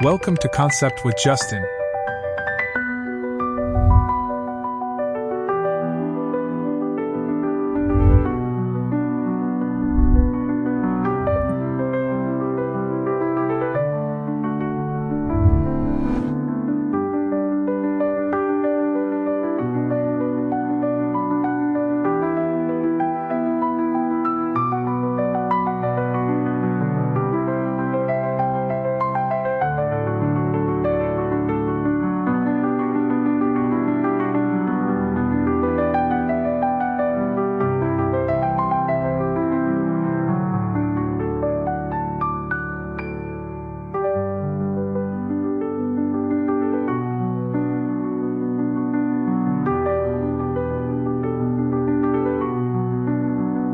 Welcome to Concept with Justin.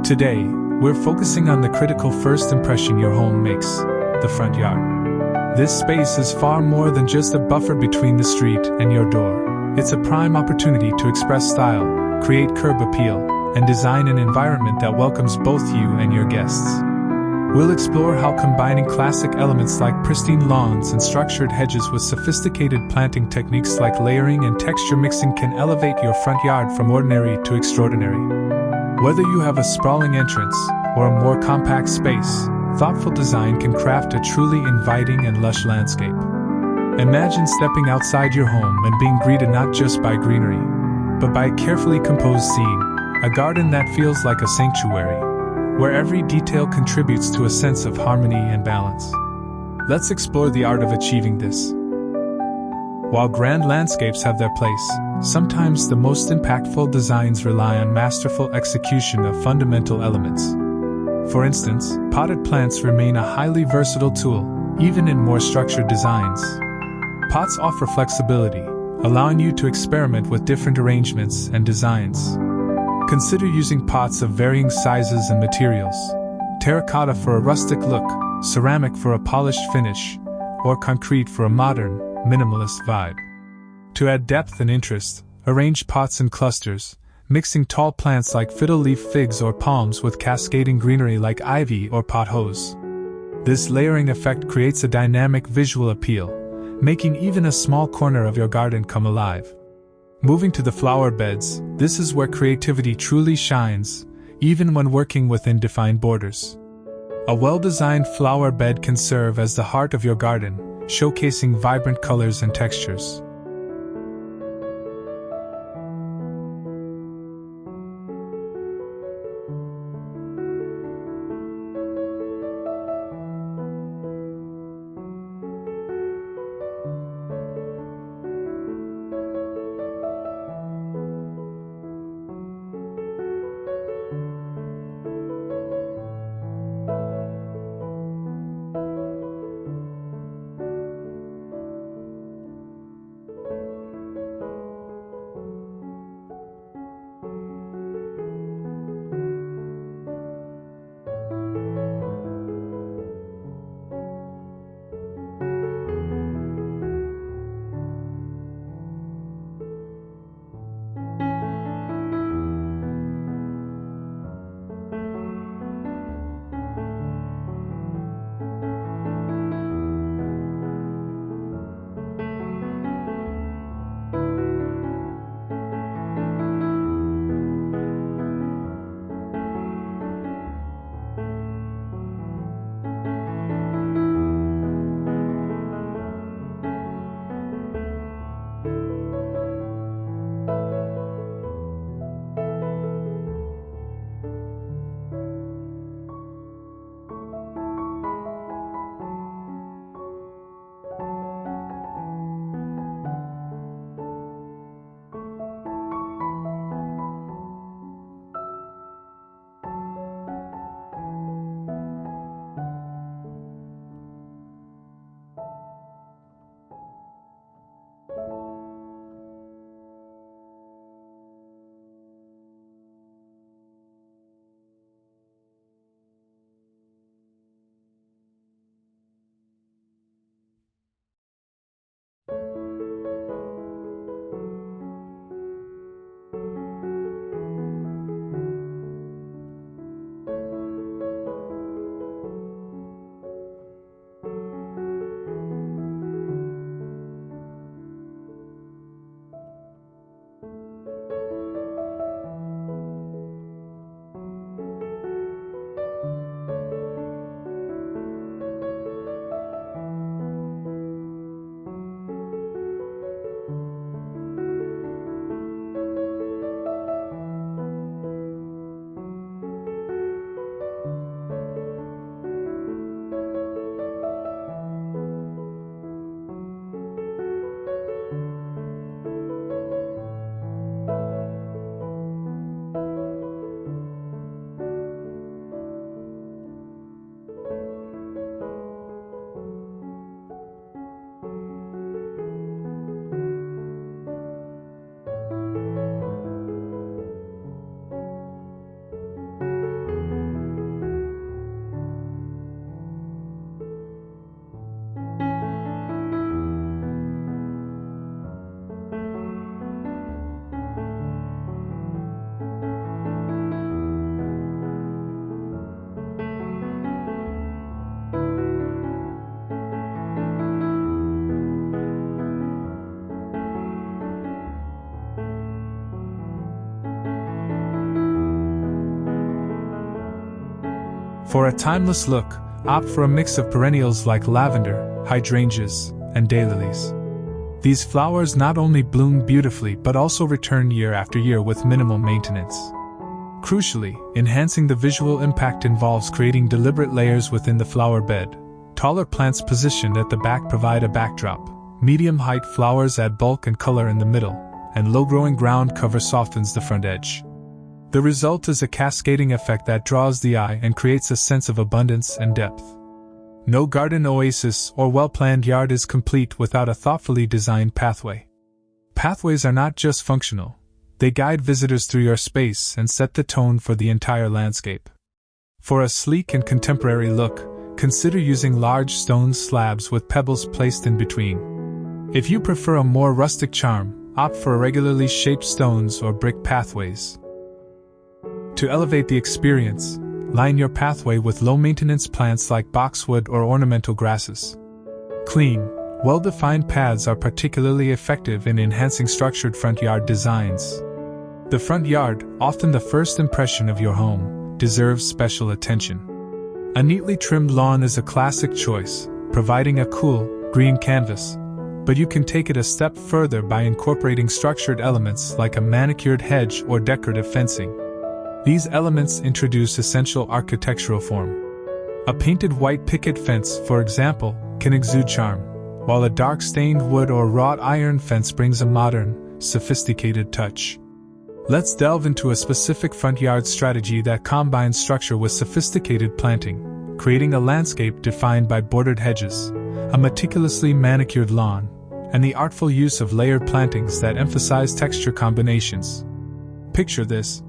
Today, we're focusing on the critical first impression your home makes, the front yard. This space is far more than just a buffer between the street and your door. It's a prime opportunity to express style, create curb appeal, and design an environment that welcomes both you and your guests. We'll explore how combining classic elements like pristine lawns and structured hedges with sophisticated planting techniques like layering and texture mixing can elevate your front yard from ordinary to extraordinary. Whether you have a sprawling entrance or a more compact space, thoughtful design can craft a truly inviting and lush landscape. Imagine stepping outside your home and being greeted not just by greenery, but by a carefully composed scene, a garden that feels like a sanctuary, where every detail contributes to a sense of harmony and balance. Let's explore the art of achieving this. While grand landscapes have their place, sometimes the most impactful designs rely on masterful execution of fundamental elements. For instance, potted plants remain a highly versatile tool, even in more structured designs. Pots offer flexibility, allowing you to experiment with different arrangements and designs. Consider using pots of varying sizes and materials: terracotta for a rustic look, ceramic for a polished finish, or concrete for a modern, minimalist vibe. To add depth and interest, arrange pots in clusters, mixing tall plants like fiddle leaf figs or palms with cascading greenery like ivy or pothos. This layering effect creates a dynamic visual appeal, making even a small corner of your garden come alive. Moving to the flower beds, this is where creativity truly shines, even when working within defined borders. A well-designed flower bed can serve as the heart of your garden, showcasing vibrant colors and textures. For a timeless look, opt for a mix of perennials like lavender, hydrangeas, and daylilies. These flowers not only bloom beautifully but also return year after year with minimal maintenance. Crucially, enhancing the visual impact involves creating deliberate layers within the flower bed. Taller plants positioned at the back provide a backdrop, medium-height flowers add bulk and color in the middle, and low-growing ground cover softens the front edge. The result is a cascading effect that draws the eye and creates a sense of abundance and depth. No garden oasis or well-planned yard is complete without a thoughtfully designed pathway. Pathways are not just functional, they guide visitors through your space and set the tone for the entire landscape. For a sleek and contemporary look, consider using large stone slabs with pebbles placed in between. If you prefer a more rustic charm, opt for irregularly shaped stones or brick pathways. To elevate the experience, line your pathway with low-maintenance plants like boxwood or ornamental grasses. Clean, well-defined paths are particularly effective in enhancing structured front yard designs. The front yard, often the first impression of your home, deserves special attention. A neatly trimmed lawn is a classic choice, providing a cool, green canvas, but you can take it a step further by incorporating structured elements like a manicured hedge or decorative fencing. These elements introduce essential architectural form. A painted white picket fence, for example, can exude charm, while a dark stained wood or wrought iron fence brings a modern, sophisticated touch. Let's delve into a specific front yard strategy that combines structure with sophisticated planting, creating a landscape defined by bordered hedges, a meticulously manicured lawn, and the artful use of layered plantings that emphasize texture combinations. Picture this.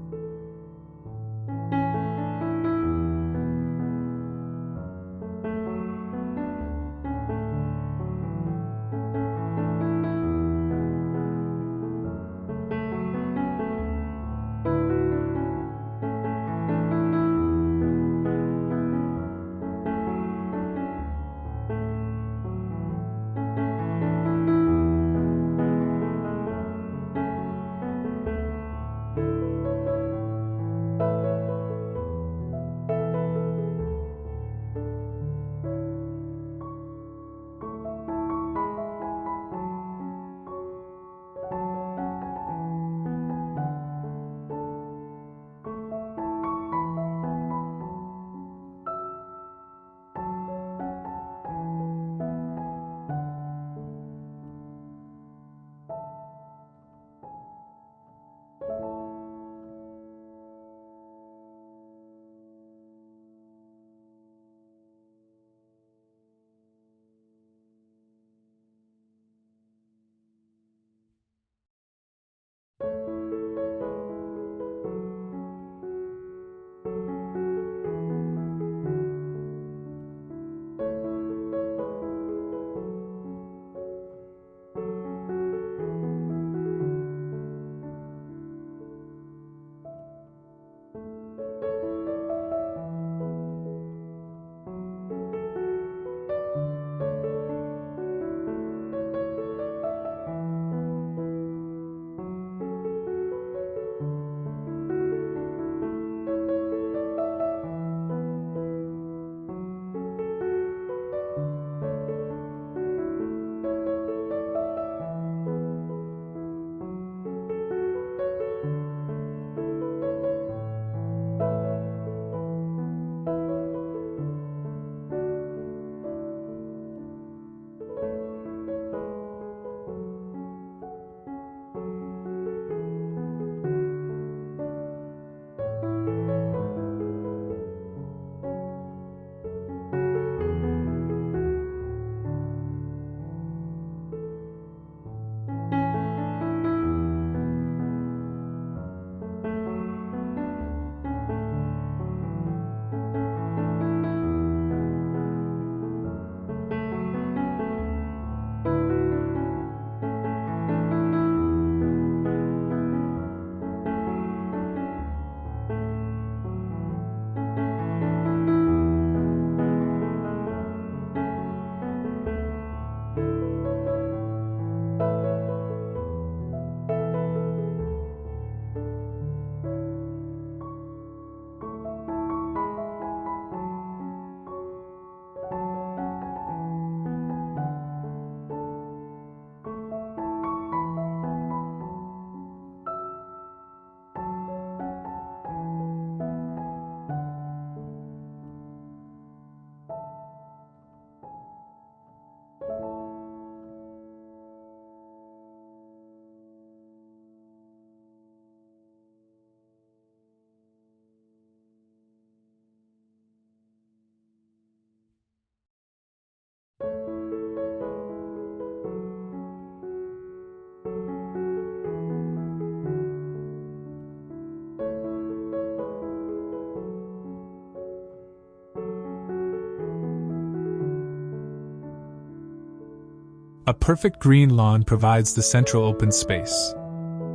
A perfect green lawn provides the central open space.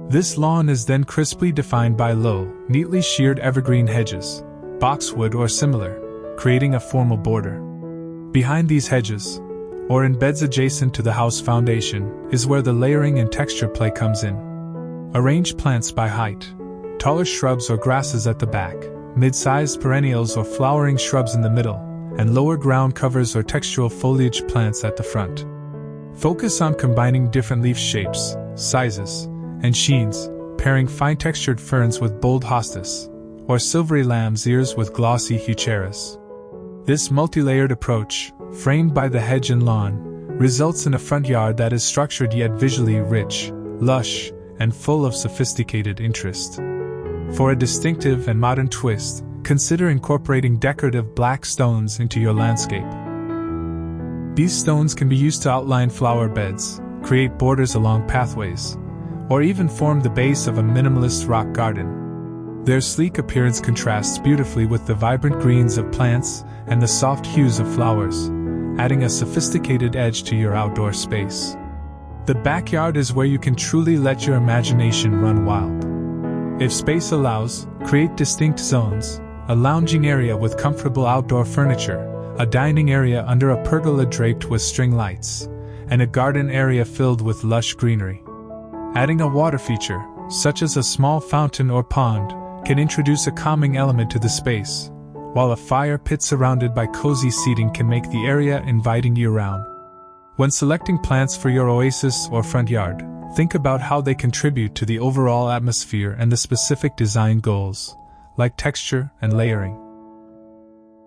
This lawn is then crisply defined by low, neatly sheared evergreen hedges, boxwood or similar, creating a formal border. Behind these hedges, or in beds adjacent to the house foundation, is where the layering and texture play comes in. Arrange plants by height, taller shrubs or grasses at the back, mid-sized perennials or flowering shrubs in the middle, and lower ground covers or textural foliage plants at the front. Focus on combining different leaf shapes, sizes, and sheens, pairing fine-textured ferns with bold hostas, or silvery lamb's ears with glossy heucheras. This multi-layered approach, framed by the hedge and lawn, results in a front yard that is structured yet visually rich, lush, and full of sophisticated interest. For a distinctive and modern twist, consider incorporating decorative black stones into your landscape. These stones can be used to outline flower beds, create borders along pathways, or even form the base of a minimalist rock garden. Their sleek appearance contrasts beautifully with the vibrant greens of plants and the soft hues of flowers, adding a sophisticated edge to your outdoor space. The backyard is where you can truly let your imagination run wild. If space allows, create distinct zones: a lounging area with comfortable outdoor furniture, a dining area under a pergola draped with string lights, and a garden area filled with lush greenery. Adding a water feature, such as a small fountain or pond, can introduce a calming element to the space, while a fire pit surrounded by cozy seating can make the area inviting year-round. When selecting plants for your oasis or front yard, think about how they contribute to the overall atmosphere and the specific design goals, like texture and layering.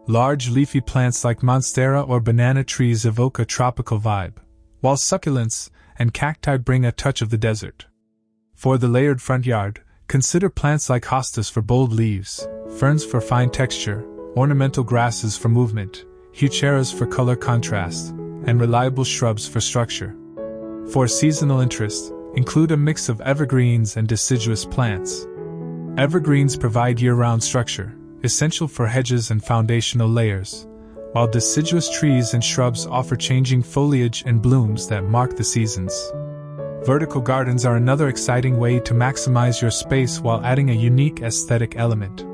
Large leafy plants like monstera or banana trees evoke a tropical vibe, while succulents and cacti bring a touch of the desert. For the layered front yard, consider plants like hostas for bold leaves, ferns for fine texture, ornamental grasses for movement, heucheras for color contrast, and reliable shrubs for structure. For seasonal interest, include a mix of evergreens and deciduous plants. Evergreens provide year-round structure, essential for hedges and foundational layers, while deciduous trees and shrubs offer changing foliage and blooms that mark the seasons. Vertical gardens are another exciting way to maximize your space while adding a unique aesthetic element.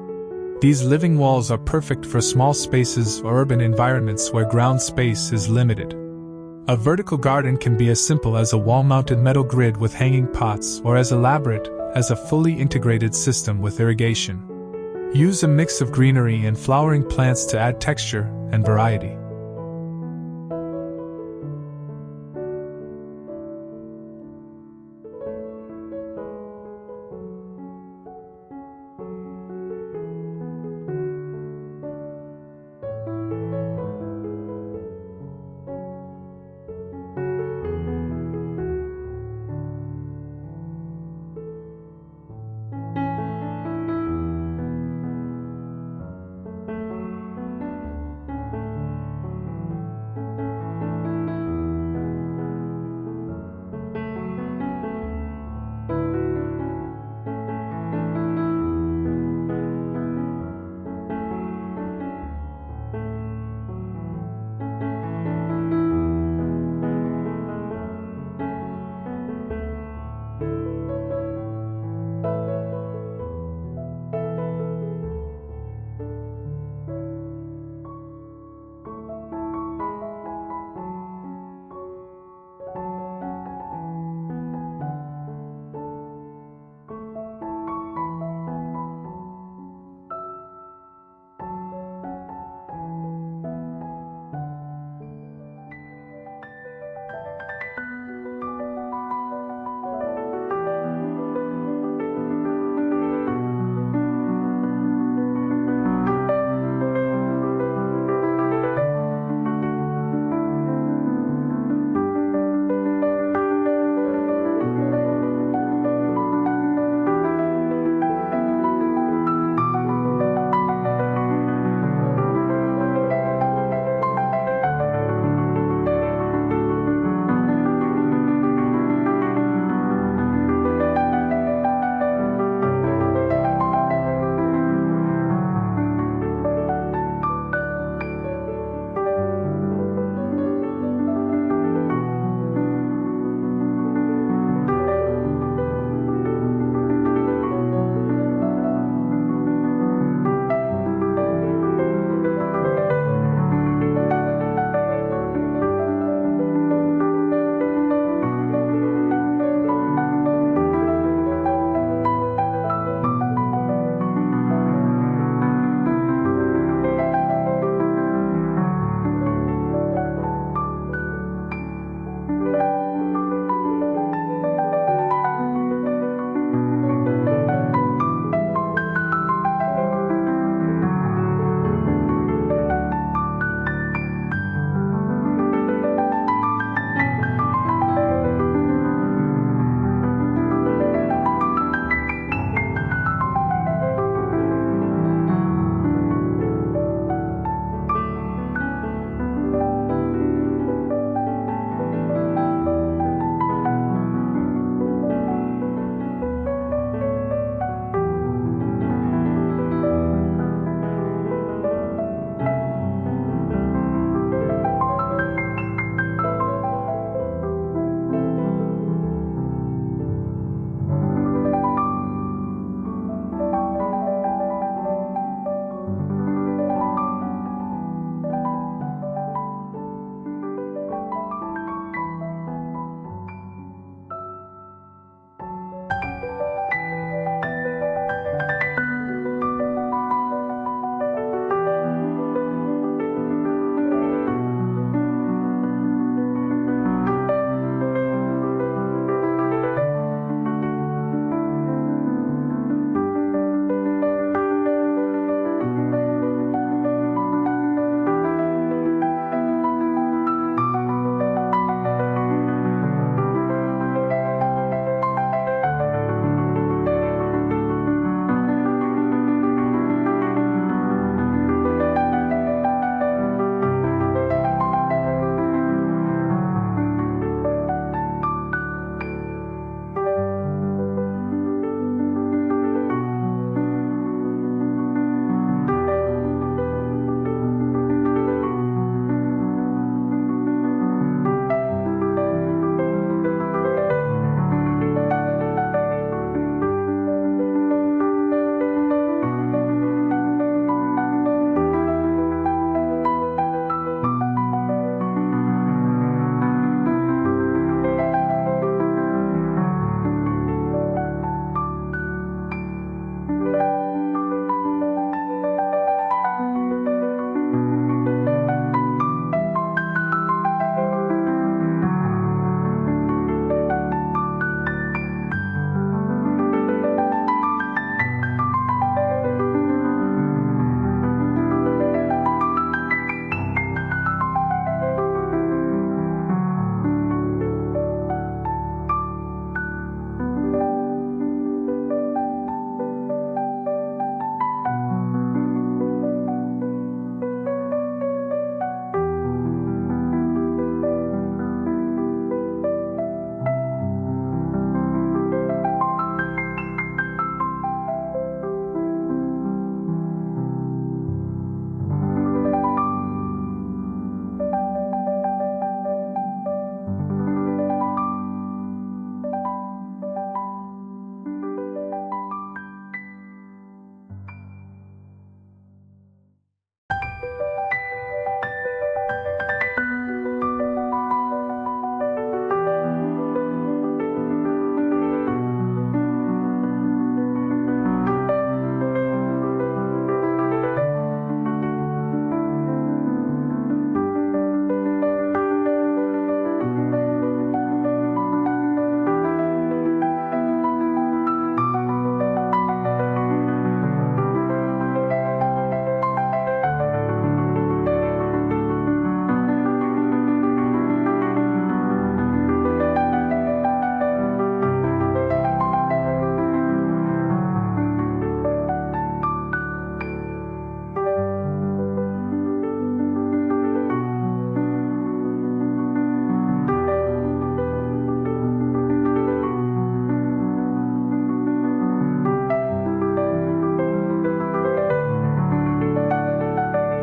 These living walls are perfect for small spaces or urban environments where ground space is limited. A vertical garden can be as simple as a wall-mounted metal grid with hanging pots or as elaborate as a fully integrated system with irrigation. Use a mix of greenery and flowering plants to add texture and variety.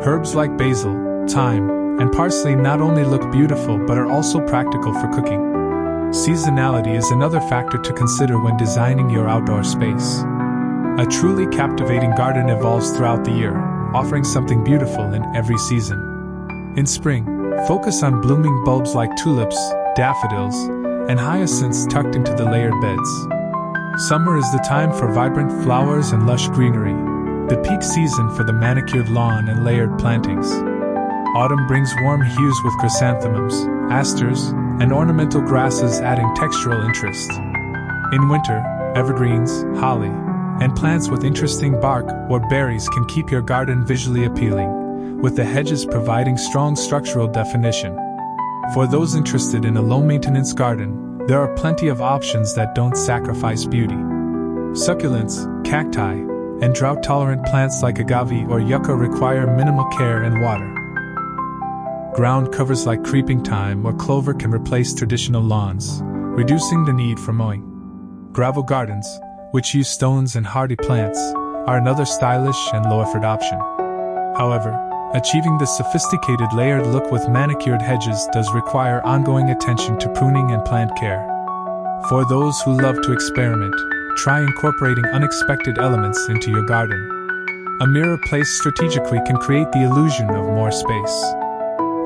Herbs like basil, thyme, and parsley not only look beautiful but are also practical for cooking. Seasonality is another factor to consider when designing your outdoor space. A truly captivating garden evolves throughout the year, offering something beautiful in every season. In spring, focus on blooming bulbs like tulips, daffodils, and hyacinths tucked into the layered beds. Summer is the time for vibrant flowers and lush greenery, the peak season for the manicured lawn and layered plantings. Autumn brings warm hues with chrysanthemums, asters, and ornamental grasses adding textural interest. In winter, evergreens, holly, and plants with interesting bark or berries can keep your garden visually appealing, with the hedges providing strong structural definition. For those interested in a low-maintenance garden, there are plenty of options that don't sacrifice beauty. Succulents, cacti, and drought-tolerant plants like agave or yucca require minimal care and water. Ground covers like creeping thyme or clover can replace traditional lawns, reducing the need for mowing. Gravel gardens, which use stones and hardy plants, are another stylish and low-effort option. However, achieving this sophisticated layered look with manicured hedges does require ongoing attention to pruning and plant care. For those who love to experiment, try incorporating unexpected elements into your garden. A mirror placed strategically can create the illusion of more space.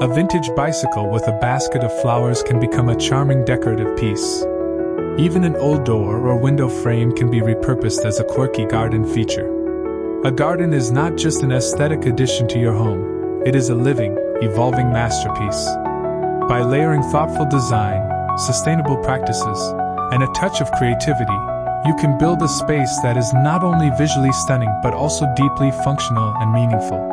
A vintage bicycle with a basket of flowers can become a charming decorative piece. Even an old door or window frame can be repurposed as a quirky garden feature. A garden is not just an aesthetic addition to your home, it is a living, evolving masterpiece. By layering thoughtful design, sustainable practices, and a touch of creativity, you can build a space that is not only visually stunning but also deeply functional and meaningful.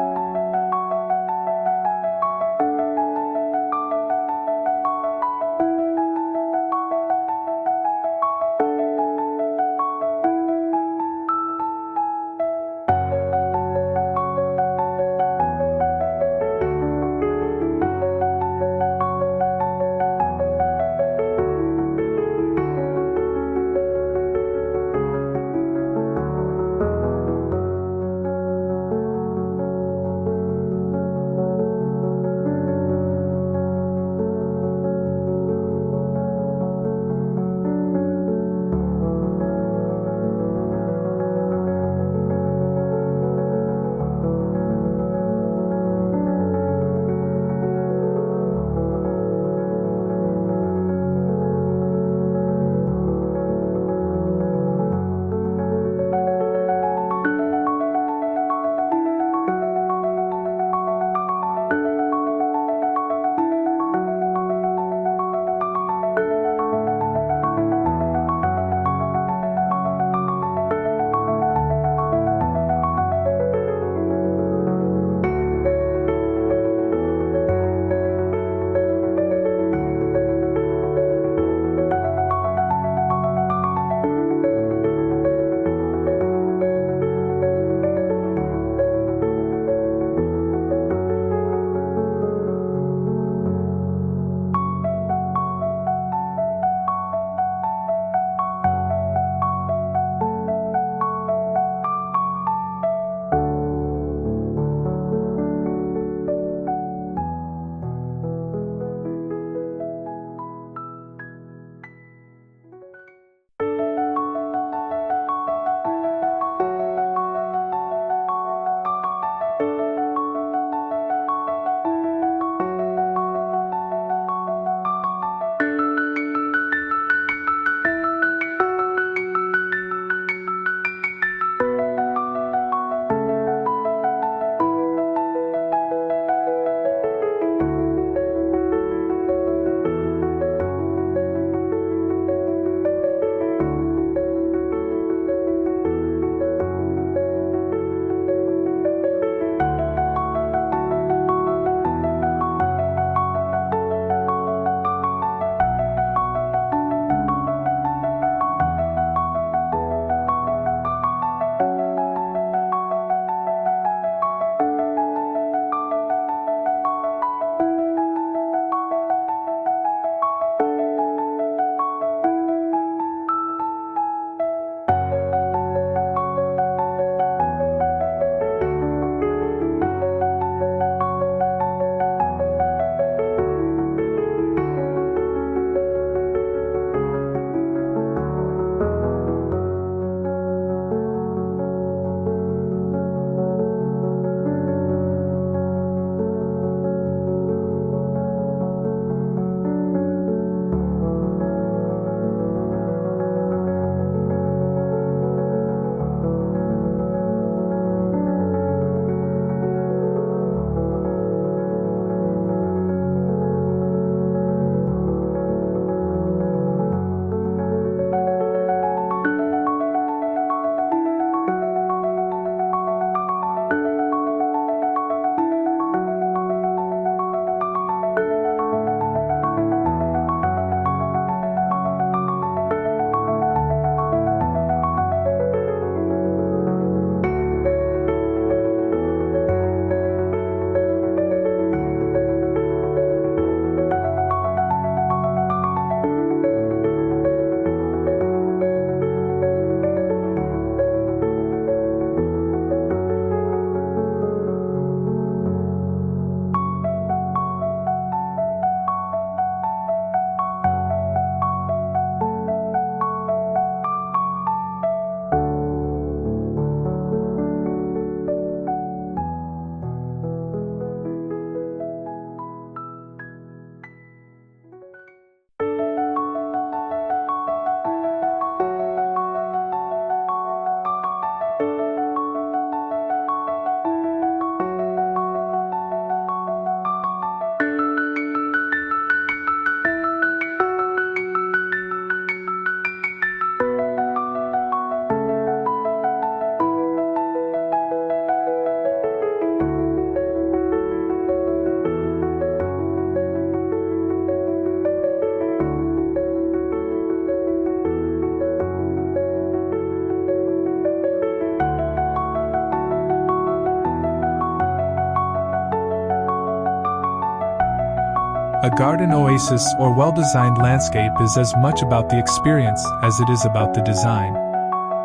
A garden oasis or well-designed landscape is as much about the experience as it is about the design.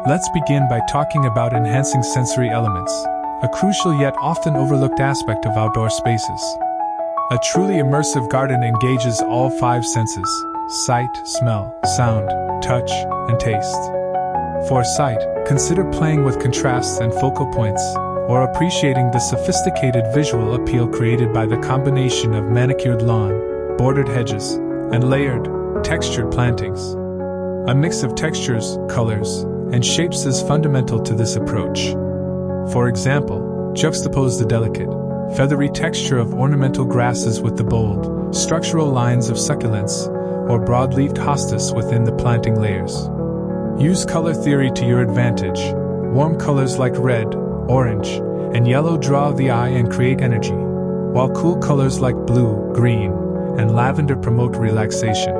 Let's begin by talking about enhancing sensory elements, a crucial yet often overlooked aspect of outdoor spaces. A truly immersive garden engages all five senses: sight, smell, sound, touch, and taste. For sight, consider playing with contrasts and focal points, or appreciating the sophisticated visual appeal created by the combination of manicured lawn, bordered hedges, and layered, textured plantings. A mix of textures, colors, and shapes is fundamental to this approach. For example, juxtapose the delicate, feathery texture of ornamental grasses with the bold, structural lines of succulents, or broad-leaved hostas within the planting layers. Use color theory to your advantage. Warm colors like red, orange, and yellow draw the eye and create energy, while cool colors like blue, green, and lavender promote relaxation.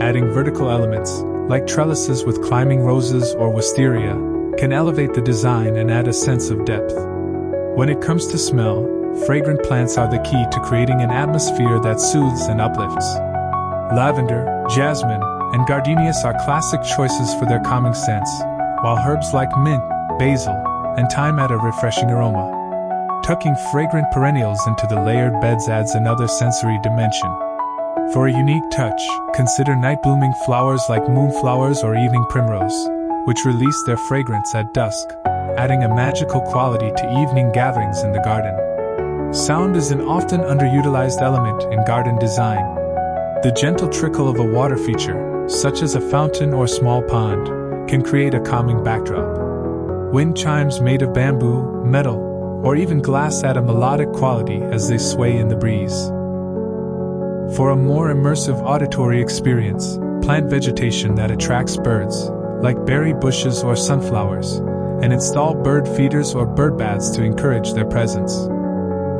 Adding vertical elements, like trellises with climbing roses or wisteria, can elevate the design and add a sense of depth. When it comes to smell, fragrant plants are the key to creating an atmosphere that soothes and uplifts. Lavender, jasmine, and gardenias are classic choices for their calming scents, while herbs like mint, basil, and thyme add a refreshing aroma. Tucking fragrant perennials into the layered beds adds another sensory dimension. For a unique touch, consider night-blooming flowers like moonflowers or evening primrose, which release their fragrance at dusk, adding a magical quality to evening gatherings in the garden. Sound is an often underutilized element in garden design. The gentle trickle of a water feature, such as a fountain or small pond, can create a calming backdrop. Wind chimes made of bamboo, metal, or even glass add a melodic quality as they sway in the breeze. For a more immersive auditory experience, plant vegetation that attracts birds, like berry bushes or sunflowers, and install bird feeders or bird baths to encourage their presence.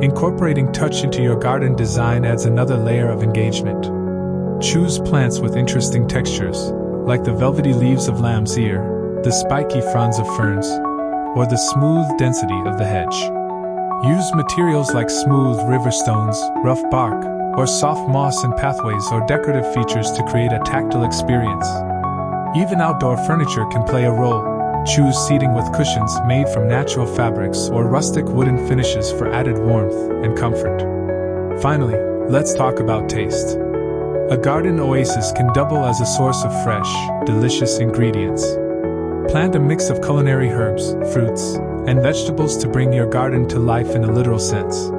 Incorporating touch into your garden design adds another layer of engagement. Choose plants with interesting textures, like the velvety leaves of lamb's ear, the spiky fronds of ferns, or the smooth density of the hedge. Use materials like smooth river stones, rough bark, or soft moss in pathways or decorative features to create a tactile experience. Even outdoor furniture can play a role. Choose seating with cushions made from natural fabrics or rustic wooden finishes for added warmth and comfort. Finally, let's talk about taste. A garden oasis can double as a source of fresh, delicious ingredients. Plant a mix of culinary herbs, fruits, and vegetables to bring your garden to life in a literal sense.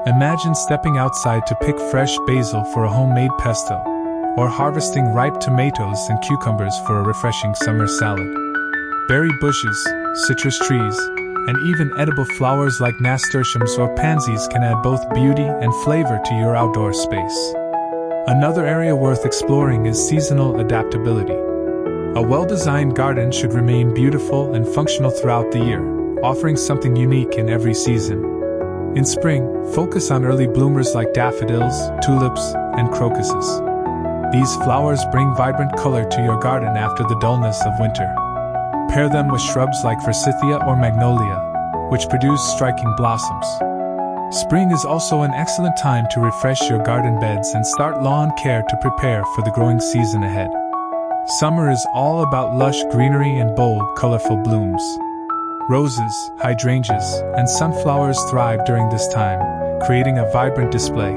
Imagine stepping outside to pick fresh basil for a homemade pesto, or harvesting ripe tomatoes and cucumbers for a refreshing summer salad. Berry bushes, citrus trees, and even edible flowers like nasturtiums or pansies can add both beauty and flavor to your outdoor space. Another area worth exploring is seasonal adaptability. A well-designed garden should remain beautiful and functional throughout the year, offering something unique in every season. In spring, focus on early bloomers like daffodils, tulips, and crocuses. These flowers bring vibrant color to your garden after the dullness of winter. Pair them with shrubs like forsythia or magnolia, which produce striking blossoms. Spring is also an excellent time to refresh your garden beds and start lawn care to prepare for the growing season ahead. Summer is all about lush greenery and bold, colorful blooms. Roses, hydrangeas, and sunflowers thrive during this time, creating a vibrant display.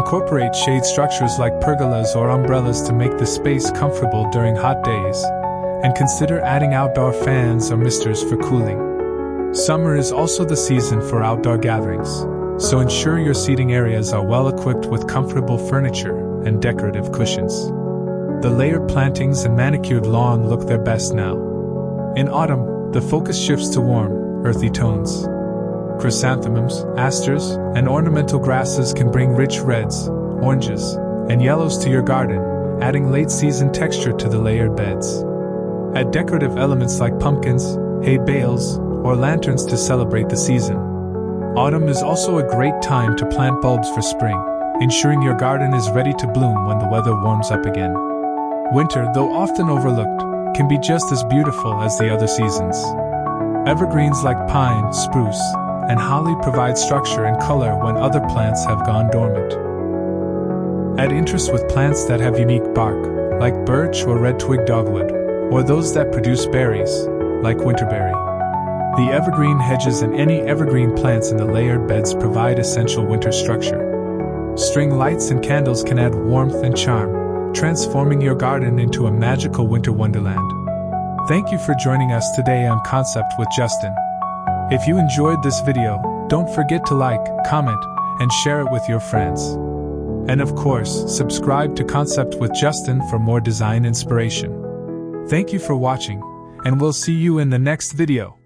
Incorporate shade structures like pergolas or umbrellas to make the space comfortable during hot days, and consider adding outdoor fans or misters for cooling. Summer is also the season for outdoor gatherings, so ensure your seating areas are well equipped with comfortable furniture and decorative cushions. The layered plantings and manicured lawn look their best now. In autumn, the focus shifts to warm, earthy tones. Chrysanthemums, asters, and ornamental grasses can bring rich reds, oranges, and yellows to your garden, adding late-season texture to the layered beds. Add decorative elements like pumpkins, hay bales, or lanterns to celebrate the season. Autumn is also a great time to plant bulbs for spring, ensuring your garden is ready to bloom when the weather warms up again. Winter, though often overlooked, can be just as beautiful as the other seasons. Evergreens like pine, spruce, and holly provide structure and color when other plants have gone dormant. Add interest with plants that have unique bark, like birch or red-twig dogwood, or those that produce berries, like winterberry. The evergreen hedges and any evergreen plants in the layered beds provide essential winter structure. String lights and candles can add warmth and charm, transforming your garden into a magical winter wonderland. Thank you for joining us today on Concept with Justin. If you enjoyed this video, don't forget to like, comment, and share it with your friends. And of course, subscribe to Concept with Justin for more design inspiration. Thank you for watching, and we'll see you in the next video.